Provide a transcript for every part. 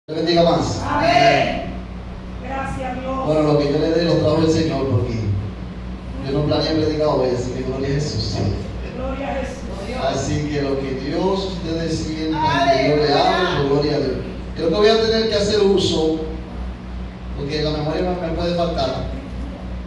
Te bendiga más. Amén. Gracias, Dios. Bueno, lo que yo le dé lo trajo el Señor porque yo no planeé predicar hoy, así que gloria a Jesús. Gloria a Jesús. Así que lo que Dios ustedes sientan que yo le hablo, gloria a Dios. Creo que voy a tener que hacer uso, porque la memoria me puede faltar,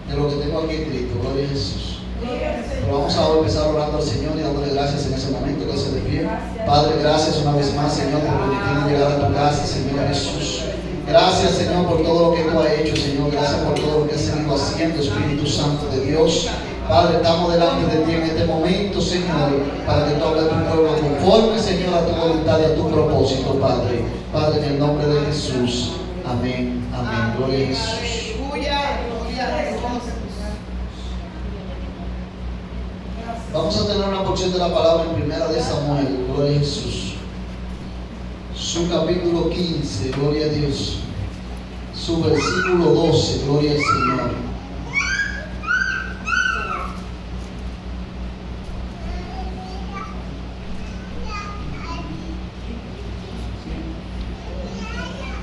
de lo que tengo aquí escrito, gloria a Jesús. Pero vamos a empezar orando al Señor y dándole gracias en ese momento que se de pie. Padre, gracias una vez más, Señor, por permitirnos llegar a tu casa, Señor Jesús. Gracias, Señor, por todo lo que tú has hecho, Señor. Gracias por todo lo que has seguido haciendo, Espíritu Santo de Dios. Padre, estamos delante de ti en este momento, Señor, para que tú hables a tu pueblo conforme, Señor, a tu voluntad y a tu propósito, Padre. Padre, en el nombre de Jesús. Amén. Amén. Gloria a Jesús. Vamos a tener una porción de la palabra en Primera de Samuel, gloria a Jesús. Su capítulo 15, gloria a Dios. Su versículo 12, gloria al Señor.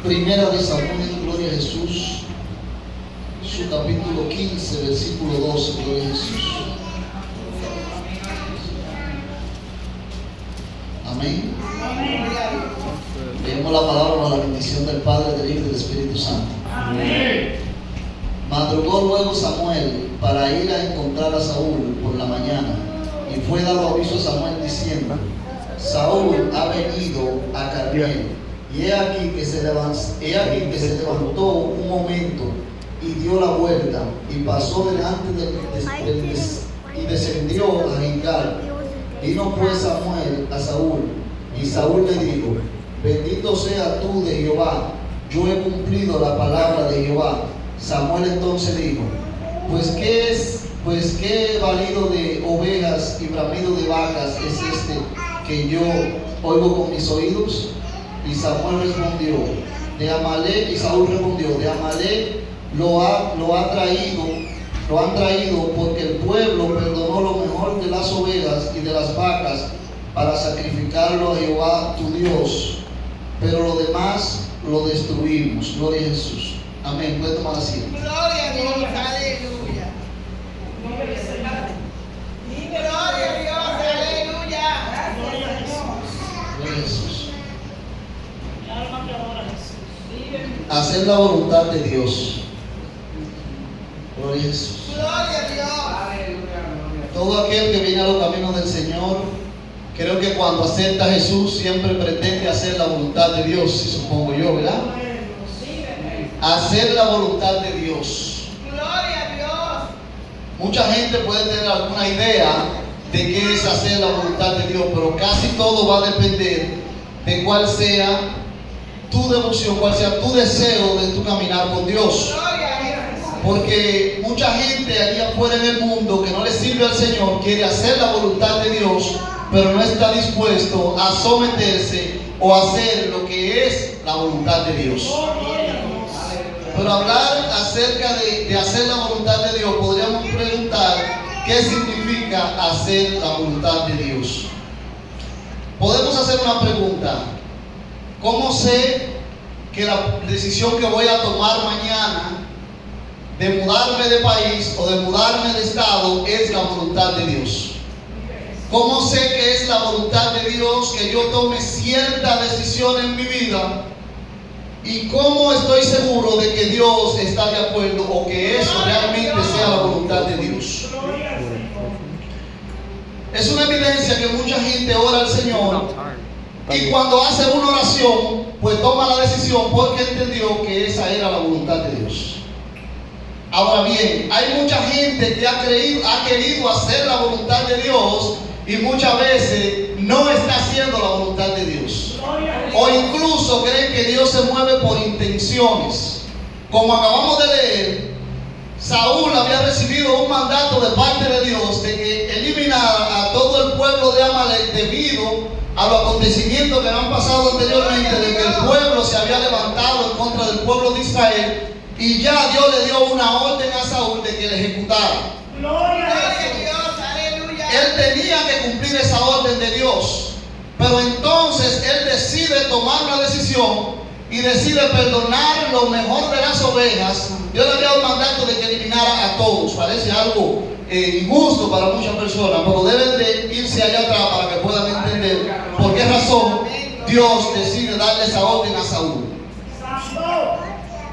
Primera de Samuel, gloria a Jesús. Su capítulo 15, versículo 12, gloria a Jesús. Amén. Leemos la palabra con la bendición del Padre, del Hijo y del Espíritu Santo. Amén. Madrugó luego Samuel para ir a encontrar a Saúl por la mañana, y fue dado aviso a Samuel diciendo: Saúl ha venido a Carmel, y he aquí que se levantó un momento y dio la vuelta y pasó delante y descendió a Gilgal. Vino pues Samuel a Saúl, y Saúl le dijo: Bendito sea tú de Jehová, yo he cumplido la palabra de Jehová. Samuel entonces dijo: Pues qué balido de ovejas y bramido de vacas es este que yo oigo con mis oídos. Y Samuel respondió: de Amalek. Y Saúl respondió: de Amalek lo han traído porque el pueblo perdonó lo mejor de las ovejas y de las vacas para sacrificarlo a Jehová tu Dios, pero lo demás lo destruimos. Gloria a Jesús. Amén. Puede tomar asiento. Gloria a Dios, aleluya. Gloria a Dios, aleluya. Gloria a Jesús. Gloria a Jesús. Mi alma te adora, Jesús. Hacer la voluntad de Dios. Gloria a Jesús. Gloria a Dios. Todo aquel que viene a los caminos del Señor, creo que cuando acepta a Jesús siempre pretende hacer la voluntad de Dios, supongo yo, ¿verdad? Hacer la voluntad de Dios. Gloria a Dios. Mucha gente puede tener alguna idea de qué es hacer la voluntad de Dios, pero casi todo va a depender de cuál sea tu devoción, cuál sea tu deseo de tu caminar con Dios. Gloria a Dios. Porque mucha gente allí afuera en el mundo que no le sirve al Señor quiere hacer la voluntad de Dios, pero no está dispuesto a someterse o a hacer lo que es la voluntad de Dios. Pero hablar acerca de hacer la voluntad de Dios, podríamos preguntar qué significa hacer la voluntad de Dios. Podemos hacer una pregunta: ¿cómo sé que la decisión que voy a tomar mañana de mudarme de país o de mudarme de estado es la voluntad de Dios? ¿Cómo sé que es la voluntad de Dios que yo tome cierta decisión en mi vida? ¿Y cómo estoy seguro de que Dios está de acuerdo o que eso realmente sea la voluntad de Dios? Es una evidencia que mucha gente ora al Señor y cuando hace una oración, pues toma la decisión porque entendió que esa era la voluntad de Dios. Ahora bien, hay mucha gente que ha querido hacer la voluntad de Dios y muchas veces no está haciendo la voluntad de Dios. O incluso creen que Dios se mueve por intenciones. Como acabamos de leer, Saúl había recibido un mandato de parte de Dios de que eliminara a todo el pueblo de Amalek debido a los acontecimientos que han pasado anteriormente, de que el pueblo se había levantado en contra del pueblo de Israel. Y ya Dios le dio una orden a Saúl de que le ejecutara. Gloria a Gloria a Jesús. Dios, aleluya. Él tenía que cumplir esa orden de Dios. Pero entonces él decide tomar una decisión y decide perdonar lo mejor de las ovejas, Dios le había dado un mandato de que eliminara a todos. Parece algo injusto para muchas personas, pero deben de irse allá atrás para que puedan entender por qué razón Dios decide darle esa orden a Saúl.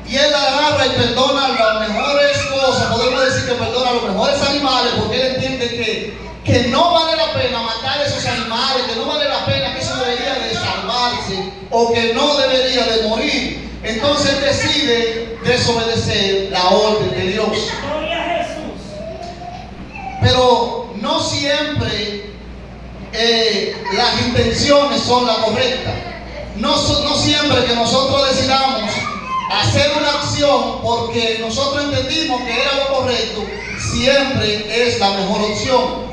Y él agarra y perdona las mejores cosas, podemos decir que perdona los mejores animales, porque él entiende que no vale la pena matar a esos animales, que no vale la pena, que eso debería de salvarse o que no debería de morir. Entonces él decide desobedecer la orden de Dios. Gloria a Jesús. Pero no siempre las intenciones son las correctas. No siempre que nosotros decidamos hacer una acción porque nosotros entendimos que era lo correcto, siempre es la mejor opción.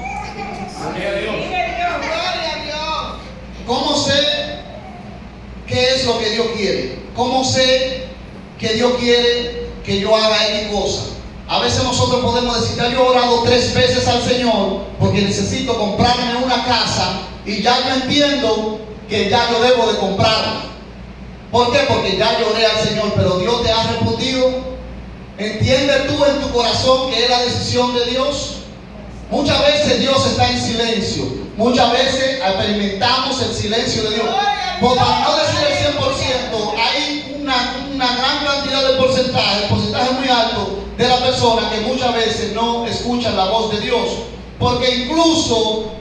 Gloria a Dios. Gloria a Dios. ¿Cómo sé qué es lo que Dios quiere? ¿Cómo sé que Dios quiere que yo haga X cosa? A veces nosotros podemos decir, ya yo he orado 3 veces al Señor porque necesito comprarme una casa y ya yo entiendo que ya yo debo de comprarla. ¿Por qué? Porque ya lloré al Señor, pero Dios te ha respondido. ¿Entiendes tú en tu corazón que es la decisión de Dios? Muchas veces Dios está en silencio. Muchas veces experimentamos el silencio de Dios. Por para no decir el 100%, hay una gran cantidad de porcentaje, el porcentaje muy alto de la persona que muchas veces no escuchan la voz de Dios. Porque incluso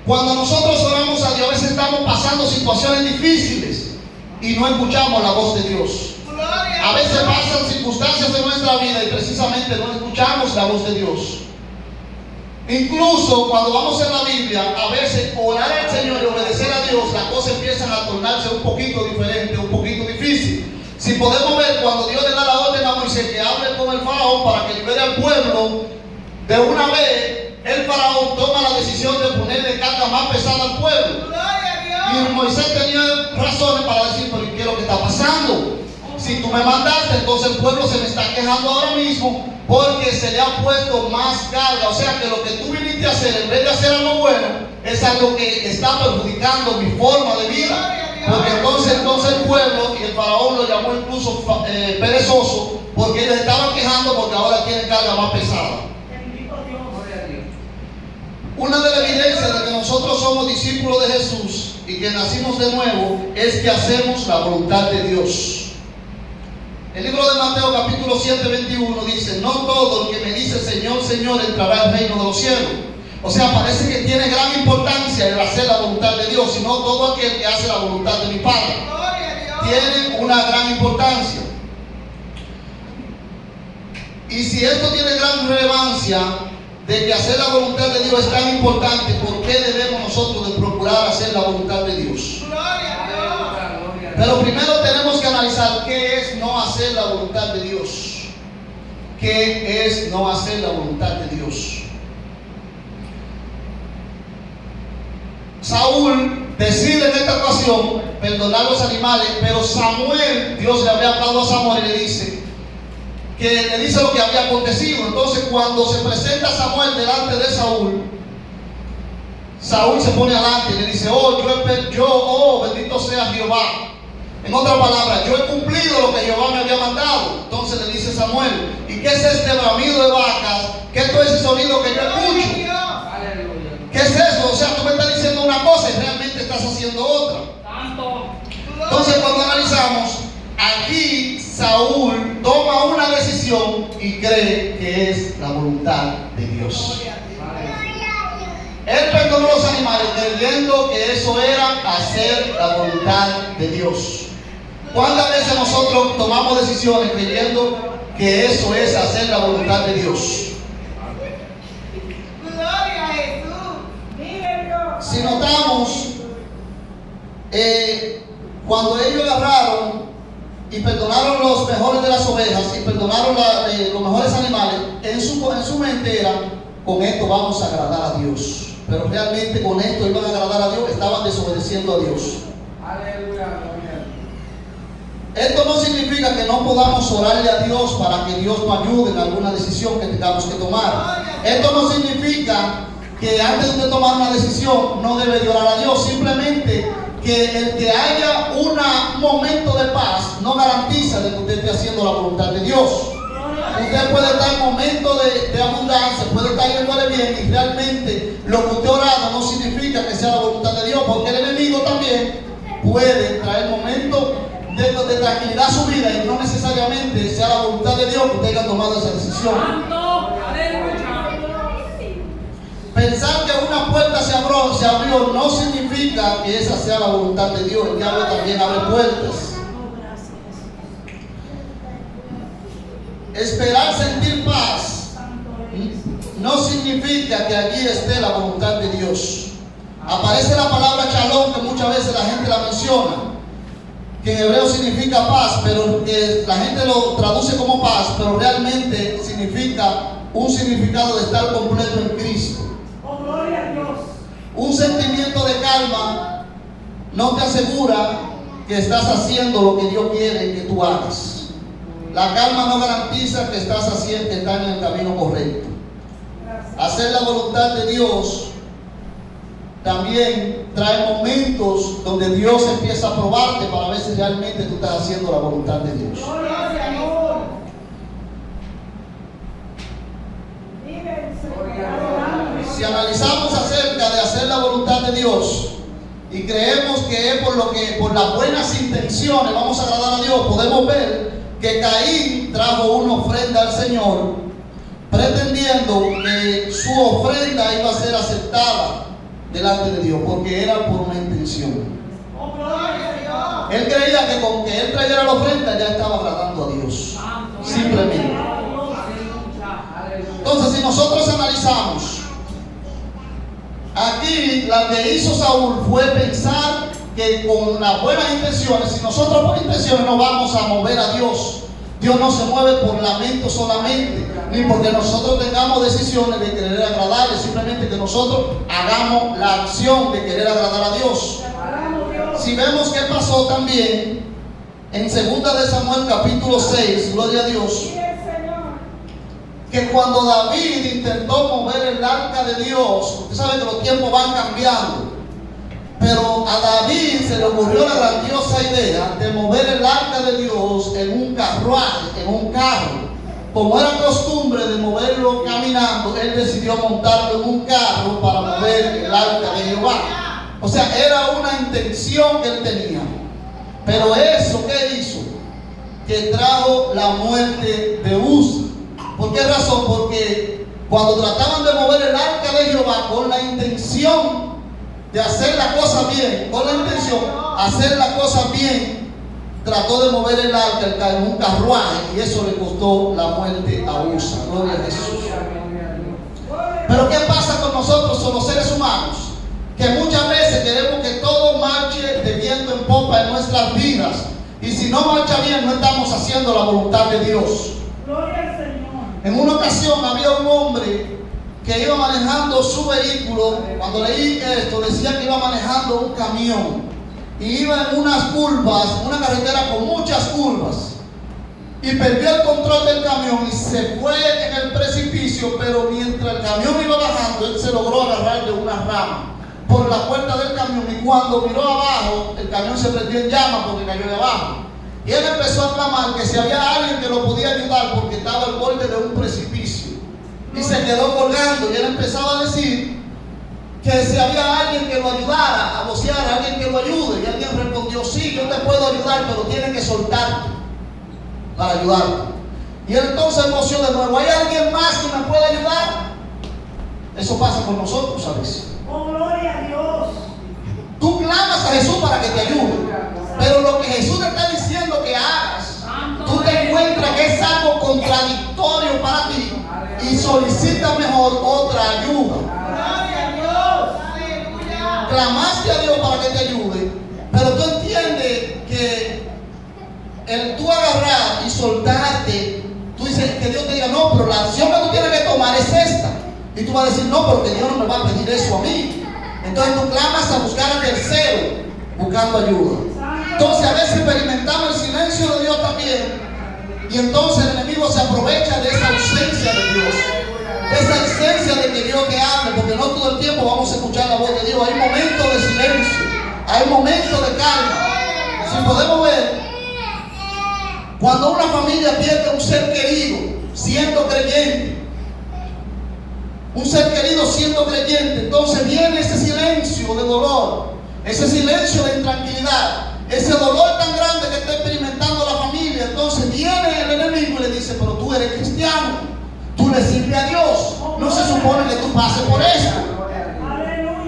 cuando nosotros oramos a Dios, a veces estamos pasando situaciones difíciles y no escuchamos la voz de Dios. A veces pasan circunstancias en nuestra vida y precisamente no escuchamos la voz de Dios. Incluso cuando vamos en la Biblia, a veces orar al Señor y obedecer a Dios, las cosas empiezan a tornarse un poquito diferente, un poquito difícil. Si podemos ver cuando Dios le da la orden a Moisés que hable con el faraón para que libere al pueblo, de una vez el faraón toma la decisión de ponerle carga más pesada al pueblo. Y Moisés tenía razones para decir, pero ¿qué es lo que está pasando? Si tú me mandaste, entonces el pueblo se me está quejando ahora mismo porque se le ha puesto más carga. O sea que lo que tú viniste a hacer, en vez de hacer algo bueno, es algo que está perjudicando mi forma de vida. Porque entonces el pueblo y el faraón lo llamó incluso perezoso, porque ellos estaban quejando porque ahora tienen carga más pesada. Una de las evidencias de que nosotros somos discípulos de Jesús y que nacimos de nuevo es que hacemos la voluntad de Dios. El libro de Mateo capítulo 7, 21 dice, no todo el que me dice Señor, Señor entrará al reino de los cielos. O sea, parece que tiene gran importancia el hacer la voluntad de Dios, sino todo aquel que hace la voluntad de mi Padre. Tiene una gran importancia. Y si esto tiene gran relevancia, de que hacer la voluntad de Dios es tan importante, ¿por qué debemos nosotros de procurar hacer la voluntad de Dios? Pero primero tenemos que analizar qué es no hacer la voluntad de Dios. ¿Qué es no hacer la voluntad de Dios? Saúl decide en esta ocasión perdonar los animales, pero Samuel, Dios le había hablado a Samuel y le dice lo que había acontecido. Entonces cuando se presenta Samuel delante de Saúl, Saúl se pone adelante y le dice, bendito sea Jehová. En otras palabras, yo he cumplido lo que Jehová me había mandado. Entonces le dice Samuel, ¿y qué es este bramido de vacas? ¿Qué es todo ese sonido que yo escucho? ¿Qué es eso? O sea, tú me estás diciendo una cosa y realmente estás haciendo otra. Entonces cuando analizamos, aquí Saúl toma una decisión y cree que es la voluntad de Dios. Él perdonó los animales creyendo que eso era hacer la voluntad de Dios. ¿Cuántas veces nosotros tomamos decisiones creyendo que eso es hacer la voluntad de Dios? Si notamos, cuando ellos agarraron y perdonaron los mejores de las ovejas y perdonaron los mejores animales, en su mente era, con esto vamos a agradar a Dios. Pero realmente con esto iban a agradar a Dios, estaban desobedeciendo a Dios. Aleluya. Esto no significa que no podamos orarle a Dios para que Dios nos ayude en alguna decisión que tengamos que tomar. Esto no significa que antes de tomar una decisión no debe de orar a Dios, simplemente que el que haya un momento de paz no garantiza de que usted esté haciendo la voluntad de Dios. Usted puede estar en momentos de abundancia, puede estar yéndole bien y realmente lo que usted orado no significa que sea la voluntad de Dios, porque el enemigo también puede traer momentos de tranquilidad a su vida y no necesariamente sea la voluntad de Dios que usted haya tomado esa decisión. Pensar que una puerta se abrió no significa que esa sea la voluntad de Dios. El diablo también abre puertas. Esperar sentir paz no significa que allí esté la voluntad de Dios. Aparece la palabra shalom, que muchas veces la gente la menciona, que en hebreo significa paz, pero la gente lo traduce como paz, pero realmente significa un significado de estar completo en Cristo. Oh, gloria a Dios. Un sentimiento de calma no te asegura que estás haciendo lo que Dios quiere que tú hagas. La calma no garantiza que estás haciendo, que estás en el camino correcto. Hacer la voluntad de Dios también trae momentos donde Dios empieza a probarte para ver si realmente tú estás haciendo la voluntad de Dios. Si analizamos acerca de hacer la voluntad de Dios y creemos que es por las buenas intenciones vamos a agradar a Dios, podemos ver que Caín trajo una ofrenda al Señor pretendiendo que su ofrenda iba a ser aceptada delante de Dios, porque era por una intención. Él creía que con que él trayera la ofrenda ya estaba agradando a Dios, simplemente. Entonces, si nosotros analizamos, aquí lo que hizo Saúl fue pensar que con las buenas intenciones, si nosotros por intenciones no vamos a mover a Dios, Dios no se mueve por lamento solamente, ni porque nosotros tengamos decisiones de querer agradarle, simplemente que nosotros hagamos la acción de querer agradar a Dios. Si vemos qué pasó también en 2 de Samuel capítulo 6, gloria a Dios, que cuando David intentó mover el arca de Dios, usted sabe que los tiempos van cambiando, pero a David se le ocurrió la grandiosa idea de mover el arca de Dios en un carruaje, en un carro. Como era costumbre de moverlo caminando, él decidió montarlo en un carro para mover el arca de Jehová. O sea, era una intención que él tenía. Pero eso, ¿qué hizo? Que trajo la muerte de Usa. ¿Por qué razón? Porque cuando trataban de mover el arca de Jehová con la intención de hacer la cosa bien, con la intención de hacer la cosa bien, trató de mover el arca en un carruaje y eso le costó la muerte a Usa. Gloria a Jesús. Pero ¿qué pasa con nosotros, con los seres humanos? Que muchas veces queremos que todo marche de viento en popa en nuestras vidas, y si no marcha bien no estamos haciendo la voluntad de Dios. Gloria al Señor. En una ocasión había un hombre que iba manejando su vehículo. Cuando leí esto decía que iba manejando un camión y iba en unas curvas, una carretera con muchas curvas, y perdió el control del camión y se fue en el precipicio. Pero mientras el camión iba bajando, él se logró agarrar de una rama por la puerta del camión, y cuando miró abajo el camión se prendió en llamas porque cayó de abajo. Y él empezó a clamar que si había alguien que lo podía ayudar porque estaba al borde de un precipicio, y se quedó colgando. Y él empezaba a decir que si había alguien que lo ayudara, a vocear a alguien que lo ayude. Y alguien respondió: sí, yo te puedo ayudar, pero tienes que soltarte para ayudarte. Y él entonces voció de nuevo: ¿hay alguien más que me pueda ayudar? Eso pasa con nosotros a veces. Oh, gloria a Dios. Tú clamas a Jesús para que te ayude, pero lo que Jesús te está diciendo que hagas, tú te encuentras que es algo contradictorio para ti y solicitas mejor otra ayuda. Gloria a Dios. Clamaste a Dios para que te ayude, pero tú entiendes que el tú agarrar y soltarte, tú dices que Dios te diga: no, pero la acción que tú tienes que tomar es esta. Y tú vas a decir: no, porque Dios no me va a pedir eso a mí. Entonces tú clamas a buscar al tercero buscando ayuda. Entonces a veces experimentamos el silencio de Dios también, y entonces el enemigo se aprovecha de esa ausencia de Dios, esa ausencia de que Dios te hable, porque no todo el tiempo vamos a escuchar la voz de Dios. Hay momentos de silencio, Hay momentos de calma. Si podemos ver, cuando una familia pierde un ser querido siendo creyente, un ser querido siendo creyente, entonces viene ese silencio de dolor, ese silencio de intranquilidad, ese dolor tan grande que está experimentando la familia. Entonces viene el enemigo y le dice: pero tú eres cristiano, tú le sirves a Dios, no se supone que tú pases por esto,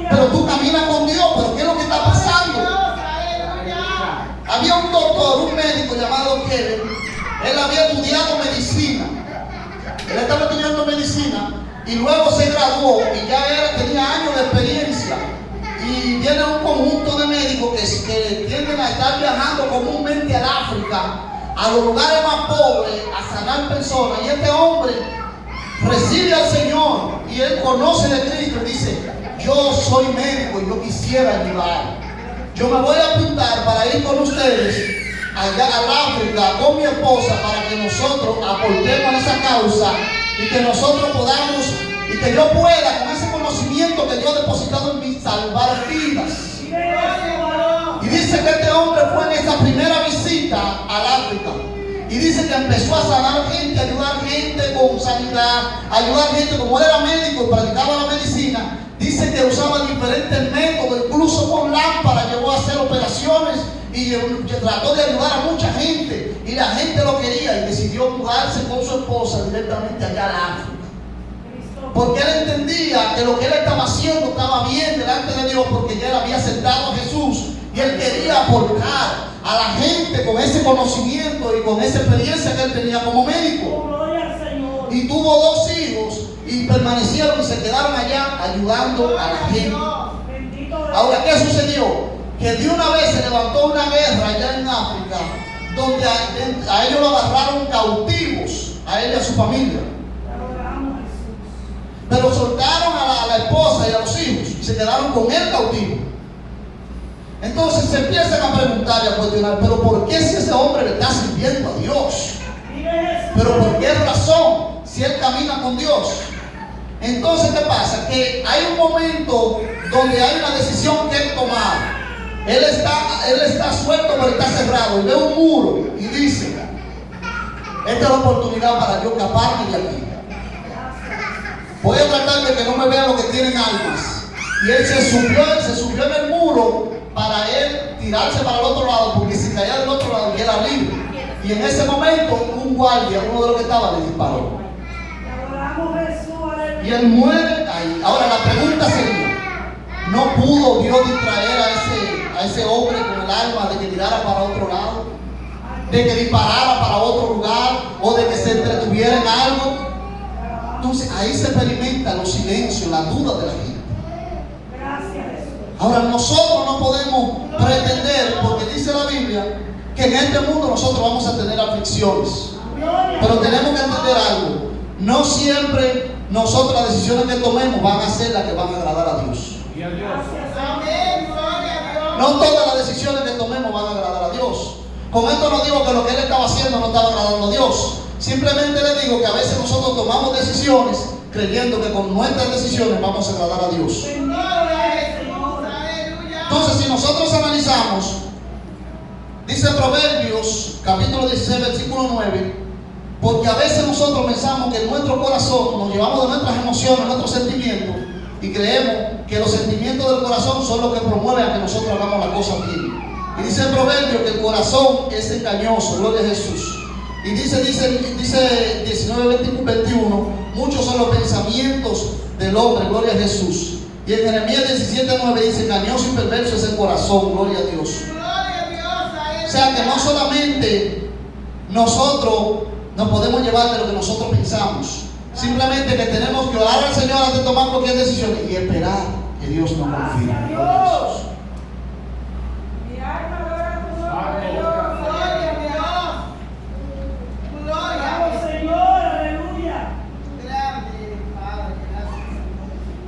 pero tú caminas con Dios, pero ¿qué es lo que está pasando? Había un doctor, un médico llamado Kevin. Él había estudiado medicina. Él estaba estudiando medicina y luego se graduó y ya tenía años de experiencia. Y viene un conjunto de médicos que tienden a estar viajando comúnmente al África, a los lugares más pobres, a sanar personas. Y este hombre recibe al Señor y él conoce de Cristo y dice: yo soy médico y yo quisiera ayudar. Yo me voy a apuntar para ir con ustedes allá al África con mi esposa, para que nosotros aportemos a esa causa y que nosotros podamos, y que yo pueda, con ese conocimiento que Dios ha depositado en mí, salvar vidas. Y dice que este hombre fue en esa primera visita al África. Y dice que empezó a sanar gente, a ayudar gente con sanidad, a ayudar gente. Como él era médico y practicaba la medicina, dice que usaba diferentes métodos, incluso con lámparas llegó a hacer operaciones y trató de ayudar a mucha gente. Y la gente lo quería y decidió mudarse con su esposa directamente allá al África. Porque él entendía que lo que él estaba haciendo estaba bien delante de Dios, porque ya él había aceptado a Jesús. Y él quería aportar a la gente con ese conocimiento y con esa experiencia que él tenía como médico. Y tuvo 2 hijos y permanecieron y se quedaron allá ayudando a la gente. Ahora, ¿qué sucedió? Que de una vez se levantó una guerra allá en África, donde a ellos lo agarraron cautivos, a él y a su familia. Pero soltaron a la esposa y a los hijos y se quedaron con él cautivo. Entonces se empiezan a preguntar y a cuestionar: pero ¿por qué si ese hombre le está sirviendo a Dios? ¿Pero por qué razón si él camina con Dios? Entonces, ¿qué pasa? Que hay un momento donde hay una decisión que él tomar. Él está suelto, pero está cerrado, y ve un muro y dice: esta es la oportunidad para yo escaparme de aquí. Voy a tratar de que no me vean los que tienen armas. Y él se subió en el muro para él tirarse para el otro lado, porque si caía del otro lado ya era libre. Y en ese momento un guardia, uno de los que estaba, le disparó. Y él muere ahí. Ahora la pregunta sería: ¿no pudo Dios distraer a ese hombre con el arma de que tirara para otro lado? ¿De que disparara para otro lugar? ¿O de que se entretuviera en algo? Entonces ahí se experimenta los silencios, la duda de la gente. Ahora nosotros no podemos pretender, porque dice la Biblia que en este mundo nosotros vamos a tener aflicciones. Pero tenemos que entender algo: no siempre nosotros las decisiones que tomemos van a ser las que van a agradar a Dios. No todas las decisiones que tomemos van a agradar a Dios. Con esto no digo que lo que él estaba haciendo no estaba agradando a Dios. Simplemente le digo que a veces nosotros tomamos decisiones creyendo que con nuestras decisiones vamos a agradar a Dios. Entonces, si nosotros analizamos, dice Proverbios capítulo 16 versículo 9: porque a veces nosotros pensamos que en nuestro corazón nos llevamos de nuestras emociones, nuestros sentimientos, y creemos que los sentimientos del corazón son los que promueven a que nosotros hagamos las cosas bien. Y dice el proverbio que el corazón es engañoso, gloria a Jesús. Y dice 19:21, muchos son los pensamientos del hombre, gloria a Jesús. Y en Jeremías 17:9 dice: engañoso y perverso es el corazón, gloria a Dios. O sea que no solamente nosotros nos podemos llevar de lo que nosotros pensamos, simplemente que tenemos que orar al Señor antes de tomar cualquier decisión y esperar que Dios nos confirme.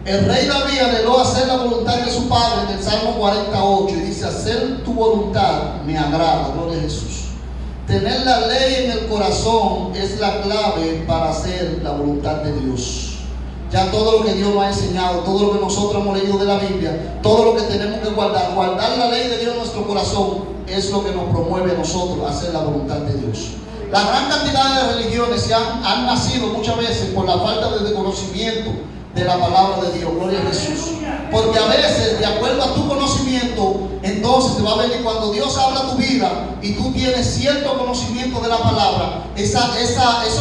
El rey David anheló hacer la voluntad de su padre en el Salmo 48 y dice: hacer tu voluntad me agrada, gloria a Jesús. Tener la ley en el corazón es la clave para hacer la voluntad de Dios. ya todo lo que Dios nos ha enseñado, todo lo que nosotros hemos leído de la Biblia, todo lo que tenemos que guardar la ley de Dios en nuestro corazón, es lo que nos promueve a nosotros a hacer la voluntad de Dios. La gran cantidad de religiones han nacido muchas veces por la falta de conocimiento de la palabra de Dios. Gloria a Jesús. Porque a veces, de acuerdo a tu conocimiento, entonces te va a venir cuando Dios habla tu vida y tú tienes cierto conocimiento de la palabra. Eso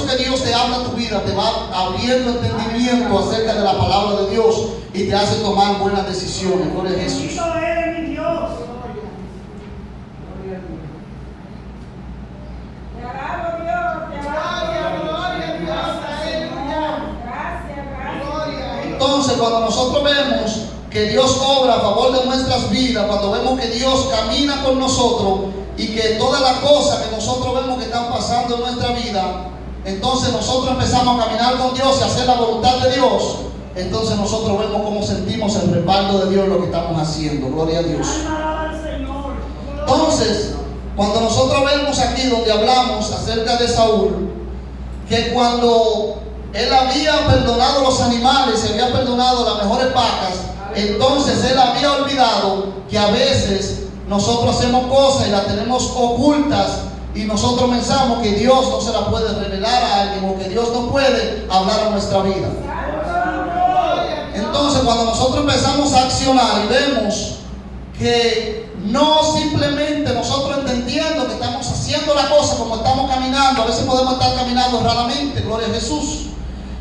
que Dios te habla a tu vida te va abriendo entendimiento acerca de la palabra de Dios y te hace tomar buenas decisiones. Gloria a Jesús. Bendito eres mi Dios. Te alabo, Dios. Te alabo. Gloria a Dios. Aleluya. Gracias, gracias. Gloria. Entonces, cuando nosotros vemos que Dios obra a favor de nuestras vidas, cuando vemos que Dios camina con nosotros y que todas las cosas que nosotros vemos que están pasando en nuestra vida, entonces nosotros empezamos a caminar con Dios y a hacer la voluntad de Dios. Entonces nosotros vemos cómo sentimos el respaldo de Dios en lo que estamos haciendo. Gloria a Dios. Alma al Señor. Entonces, cuando nosotros vemos aquí donde hablamos acerca de Saúl, que cuando él había perdonado los animales, se había perdonado las mejores vacas, entonces él había olvidado que a veces nosotros hacemos cosas y las tenemos ocultas y nosotros pensamos que Dios no se la puede revelar a alguien o que Dios no puede hablar a nuestra vida. Entonces, cuando nosotros empezamos a accionar y vemos que no simplemente nosotros entendiendo que estamos haciendo la cosa como estamos caminando, a veces podemos estar caminando erradamente, gloria a Jesús.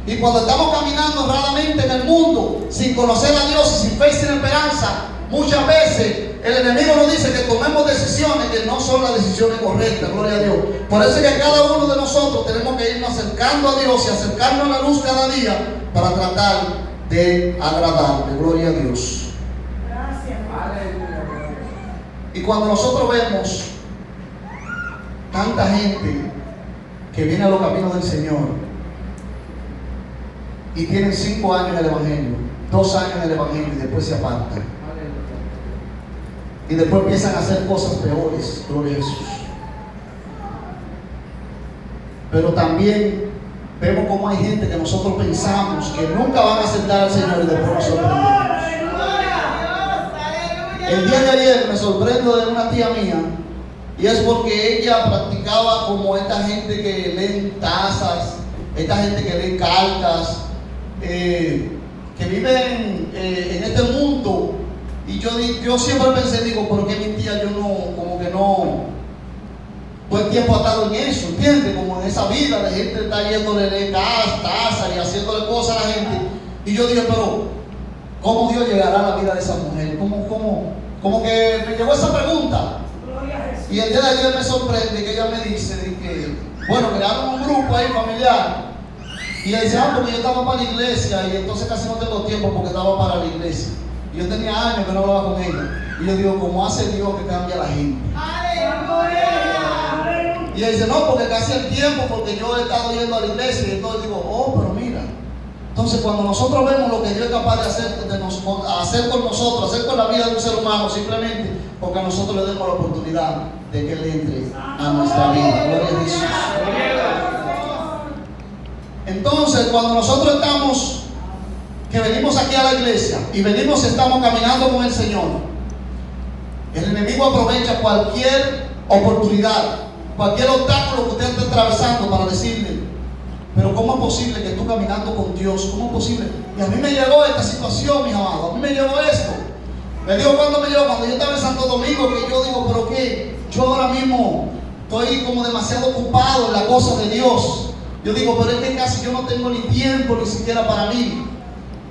Y cuando estamos caminando erradamente en el mundo, sin conocer a Dios y sin fe y sin esperanza, muchas veces el enemigo nos dice que tomemos decisiones que no son las decisiones correctas, gloria a Dios. Por eso es que cada uno de nosotros tenemos que irnos acercando a Dios y acercarnos a la luz cada día para tratar de agradarle, gloria a Dios. Gracias. Y cuando nosotros vemos tanta gente que viene a los caminos del Señor y tienen 5 años en el Evangelio, 2 años en el Evangelio y después se apartan. Y después empiezan a hacer cosas peores, gloria a Jesús. Pero también vemos cómo hay gente que nosotros pensamos que nunca van a aceptar al Señor y después nos sorprendemos. El día de ayer me sorprendo de una tía mía y es porque ella practicaba como esta gente que leen tazas, esta gente que lee cartas, que viven en este mundo. Y yo siempre pensé, digo, ¿por qué mi tía yo no, como que no, todo el tiempo ha estado en eso, ¿entiendes? Como en esa vida de gente está yéndole leer tazas y haciéndole cosas a la gente. Y yo dije, pero ¿cómo Dios llegará a la vida de esa mujer? Como que me llegó esa pregunta. Gloria a Jesús. Y el día de ayer me sorprende que ella me dice de que, bueno, crearon un grupo ahí familiar. Y ella dice, porque yo estaba para la iglesia y entonces casi no tengo tiempo porque estaba para la iglesia. Y yo tenía años que no hablaba con ella. Y yo digo, ¿cómo hace Dios que cambia a la gente? Aleluya. Y ella dice, no, porque casi el tiempo, porque yo he estado yendo a la iglesia. Y entonces digo, pero mira. Entonces cuando nosotros vemos lo que Dios es capaz de hacer con nosotros, hacer con la vida de un ser humano, simplemente porque a nosotros le demos la oportunidad de que Él entre a nuestra vida. Gloria a Jesús. Entonces cuando nosotros estamos, que venimos aquí a la iglesia y estamos caminando con el Señor, el enemigo aprovecha cualquier oportunidad, cualquier obstáculo que usted esté atravesando para decirle, pero ¿cómo es posible que tú caminando con Dios? ¿Cómo es posible? Y a mí me llegó esta situación, mis amados, a mí me llegó esto. Me digo cuando me llegó, cuando yo estaba en Santo Domingo, que yo digo, pero ¿qué? Yo ahora mismo estoy como demasiado ocupado en la cosa de Dios. Yo digo, pero es que casi yo no tengo ni tiempo ni siquiera para mí.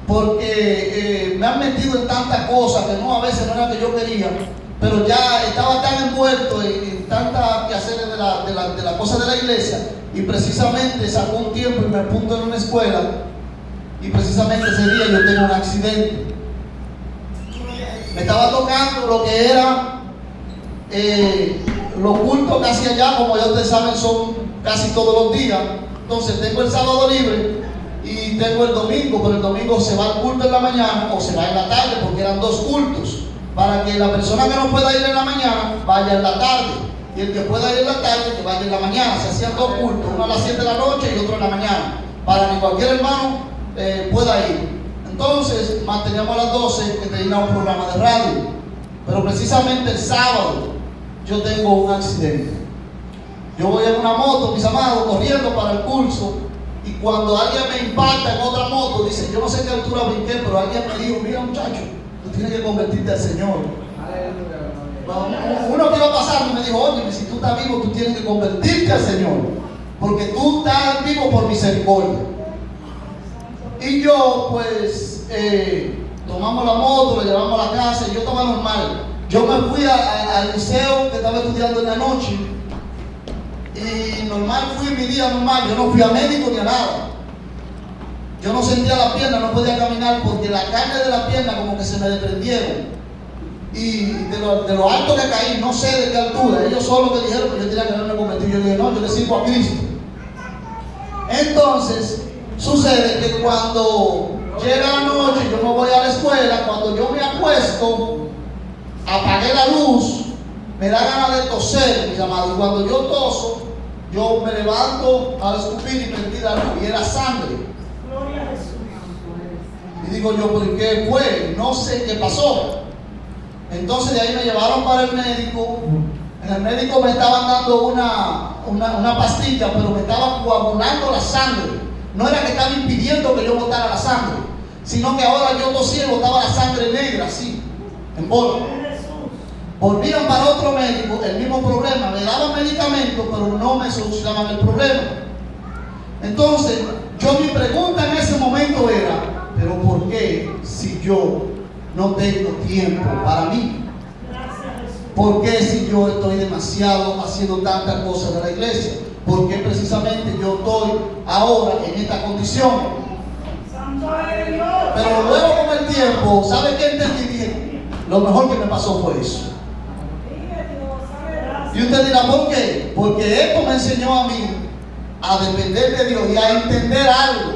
Porque me han metido en tantas cosas que no, a veces no era que yo quería, pero ya estaba tan envuelto en tantas quehaceres de la cosa de la iglesia, y precisamente sacó un tiempo y me apunto en una escuela, y precisamente ese día yo tengo un accidente. Me estaba tocando lo que era los cultos casi allá, como ya ustedes saben, son casi todos los días. Entonces tengo el sábado libre y tengo el domingo, pero el domingo se va al culto en la mañana o se va en la tarde, porque eran 2 cultos, para que la persona que no pueda ir en la mañana vaya en la tarde, y el que pueda ir en la tarde que vaya en la mañana. Se hacían 2 cultos, uno a las 7 de la noche y otro en la mañana, para que cualquier hermano pueda ir. Entonces, manteníamos a las 12 que tenía un programa de radio. Pero precisamente el sábado yo tengo un accidente. Yo voy en una moto, mis amados, corriendo para el curso. Y cuando alguien me impacta en otra moto, dice, yo no sé qué altura brinqué, pero alguien me dijo, mira muchacho, tú tienes que convertirte al Señor. Uno que iba pasando me dijo, oye, si tú estás vivo, tú tienes que convertirte al Señor. Porque tú estás vivo por misericordia. Y yo, pues, tomamos la moto, la llevamos a la casa y yo estaba normal. Yo me fui al liceo que estaba estudiando en la noche. Y normal fui mi día normal. Yo no fui a médico ni a nada. Yo no sentía la pierna, no podía caminar porque la carne de la pierna como que se me desprendieron. Y de lo alto que caí, no sé de qué altura, ellos solo que dijeron que yo tenía que haberme convertido. Yo dije, no, yo le sirvo a Cristo. Entonces, sucede que cuando llega la noche, yo me voy a la escuela, cuando yo me acuesto, apagué la luz, me da ganas de toser, mis amados. Y cuando yo toso, yo me levanto a escupir y prendí la luz, y era sangre. Gloria a Jesús. Y digo yo, ¿por qué fue? No sé qué pasó. Entonces de ahí me llevaron para el médico. En el médico me estaban dando una pastilla, pero me estaba coagulando la sangre. No era que estaba impidiendo que yo botara la sangre, sino que ahora yo tosía y botaba la sangre negra, así, en bola. Volvían para otro médico, el mismo problema. Me daban medicamentos, pero no me solucionaban el problema. Entonces, mi pregunta en ese momento era, ¿pero por qué si yo no tengo tiempo para mí? ¿Por qué si yo estoy demasiado haciendo tantas cosas de la iglesia? ¿Por qué precisamente yo estoy ahora en esta condición? Pero luego con el tiempo, ¿sabe qué entendí? Dije, lo mejor que me pasó fue eso. Y usted dirá, ¿por qué? Porque esto me enseñó a mí a depender de Dios y a entender algo.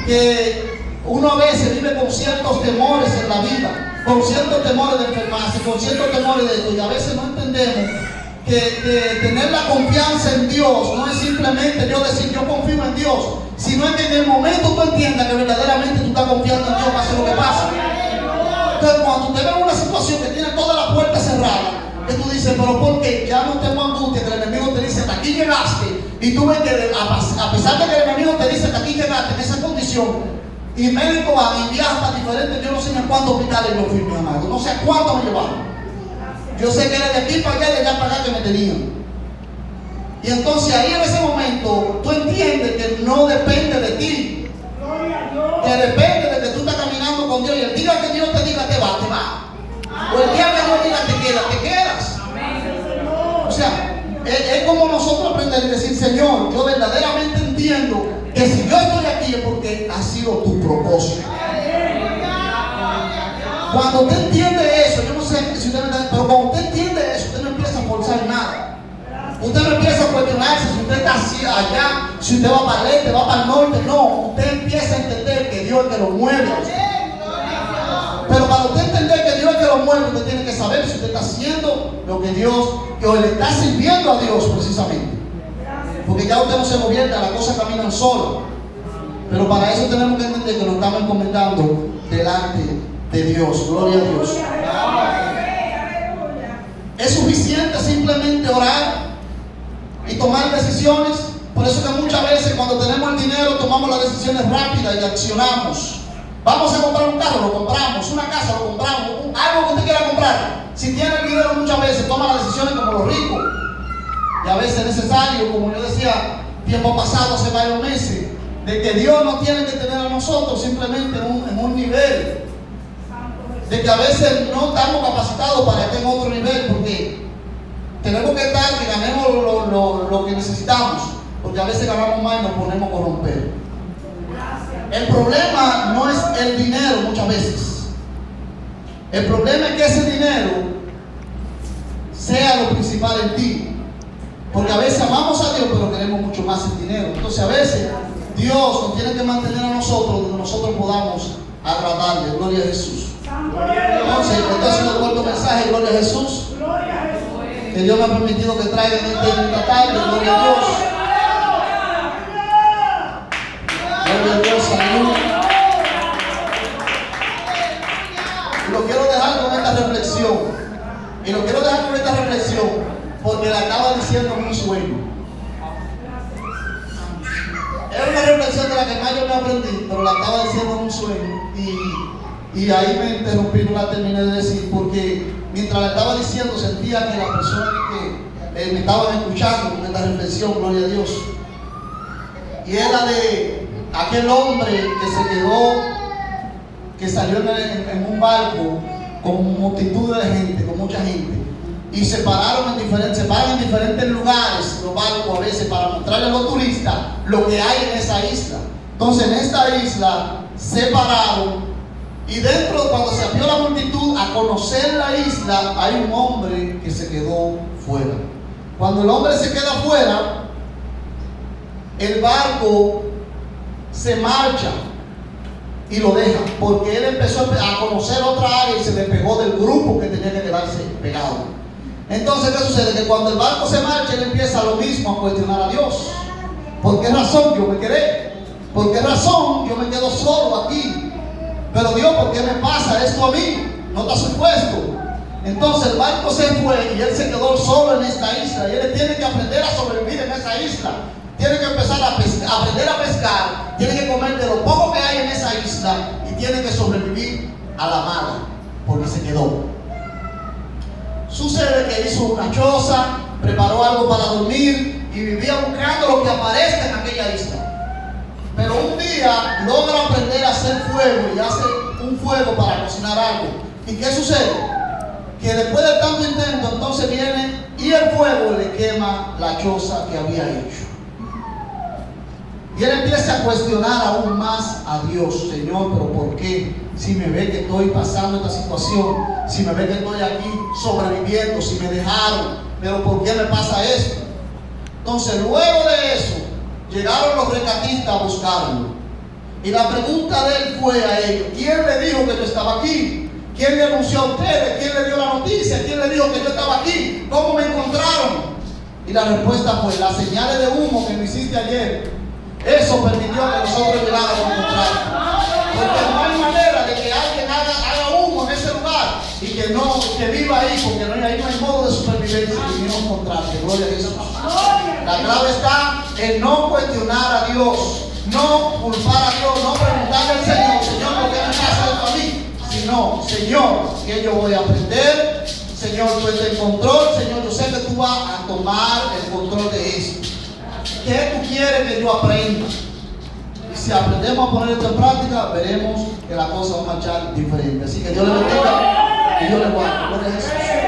Que uno a veces vive con ciertos temores en la vida, con ciertos temores de enfermarse, con ciertos temores de esto, y a veces no entendemos que tener la confianza en Dios no es simplemente yo decir yo confío en Dios, sino es que en el momento tú entiendas que verdaderamente tú estás confiando en Dios, pase lo que pasa. Entonces cuando tú te ves en una situación que tiene todas las puertas cerradas, que tú dices, pero ¿por qué? Ya no tengo angustia, que el enemigo te dice, hasta aquí llegaste, y tú ves que a pesar de que el enemigo te dice, hasta aquí llegaste en esa condición, y médicos van y viajan para diferentes, yo no sé ni a cuántos hospitales yo fui, mi amado, no sé a cuántos me llevaron. Yo sé que era de aquí para allá y de allá para acá que me tenían. Y entonces ahí en ese momento tú entiendes que no depende de ti, que depende de que tú estás caminando con Dios, y el día que Dios te diga te va, te va. O el día que Dios diga te quedas. O sea, es como nosotros aprender y decir, Señor, yo verdaderamente entiendo que si yo estoy aquí es porque ha sido tu propósito. Cuando usted entiende eso, yo no sé si usted me entiende, pero cuando usted entiende eso, usted no empieza a forzar nada. Usted no empieza a cuestionarse si usted está así allá, si usted va para el este, va para el norte. No, usted empieza a entender que Dios es el que lo mueve. Pero para usted entender que Dios es el que lo mueve, usted tiene que saber si usted está haciendo lo que Dios, o le está sirviendo a Dios precisamente. Porque ya usted no se gobierna, las cosas caminan solas. Pero para eso tenemos que entender que nos estamos encomendando delante de Dios. Gloria a Dios. Es suficiente simplemente orar y tomar decisiones. Por eso que muchas veces cuando tenemos el dinero tomamos las decisiones rápidas y accionamos. Vamos a comprar un carro, lo compramos. Una casa, lo compramos. Algo que usted quiera comprar. Si tiene el dinero muchas veces toma las decisiones como los ricos. Y a veces es necesario, como yo decía tiempo pasado, hace varios meses, de que Dios nos tiene que tener a nosotros simplemente en un nivel. De que a veces no estamos capacitados para estar en otro nivel, porque tenemos que estar, que ganemos lo que necesitamos, porque a veces ganamos más y nos ponemos a corromper. El problema no es el dinero muchas veces. El problema es que ese dinero sea lo principal en ti. Porque a veces amamos a Dios, pero queremos mucho más el dinero. Entonces a veces Dios nos tiene que mantener a nosotros donde nosotros podamos agradarle. Gloria a Jesús. Entonces un corto mensaje, gloria a Jesús. Que Dios me ha permitido que traiga en esta tarde, gloria a Dios. Gloria a Dios, aleluya. aprendí, pero la estaba diciendo en un sueño y ahí me interrumpí, no la terminé de decir, porque mientras la estaba diciendo sentía que la persona que me estaban escuchando con esta reflexión, gloria a Dios, y era de aquel hombre que se quedó, que salió en un barco con multitudes de gente, con mucha gente, y se paran en diferentes lugares los barcos a veces para mostrarle a los turistas lo que hay en esa isla. Entonces en esta isla se pararon y dentro, cuando se abrió la multitud a conocer la isla, hay un hombre que se quedó fuera. Cuando el hombre se queda fuera, el barco se marcha y lo deja, porque él empezó a conocer otra área y se despegó del grupo que tenía que quedarse pegado. Entonces, ¿qué sucede? Que cuando el barco se marcha, él empieza lo mismo a cuestionar a Dios. ¿Por qué razón yo me quedé? ¿Por qué razón yo me quedo solo aquí? Pero Dios, ¿por qué me pasa esto a mí? No está supuesto. Entonces el barco se fue y él se quedó solo en esta isla. Y él tiene que aprender a sobrevivir en esa isla. Tiene que empezar a aprender a pescar. Tiene que comer de lo poco que hay en esa isla. Y tiene que sobrevivir a la mala, porque se quedó. Sucede que hizo una choza, preparó algo para dormir y vivía buscando lo que aparezca en aquella isla. Pero un día logra aprender a hacer fuego y hace un fuego para cocinar algo. ¿Y qué sucede? Que después de tanto intento, entonces viene y el fuego le quema la choza que había hecho. Y él empieza a cuestionar aún más a Dios. Señor, ¿pero por qué? Si me ve que estoy pasando esta situación, si me ve que estoy aquí sobreviviendo, si me dejaron, ¿pero por qué me pasa esto? Entonces, luego de eso, llegaron los rescatistas a buscarlo. Y la pregunta de él fue a ellos: ¿quién le dijo que yo estaba aquí? ¿Quién le anunció a ustedes? ¿Quién le dio la noticia? ¿Quién le dijo que yo estaba aquí? ¿Cómo me encontraron? Y la respuesta fue: las señales de humo que me hiciste ayer, eso permitió que nosotros llegáramos a encontrar. Porque no hay manera de que alguien haga humo en ese lugar y que viva ahí, porque ahí no hay modo de supervivencia que vinieron a encontrarse. Gloria a Jesús. La clave está en no cuestionar a Dios, no culpar a Dios, no preguntarle al Señor: Señor, ¿por qué me pasa esto a mí? Sino: Señor, ¿qué yo voy a aprender? Señor, tú estás en control. Señor, yo sé que tú vas a tomar el control de esto. ¿Qué tú quieres que yo aprenda? Y si aprendemos a poner esto en práctica, veremos que la cosa va a marchar diferente. Así que Dios le bendiga y Dios le guarde. Gloria a Jesús.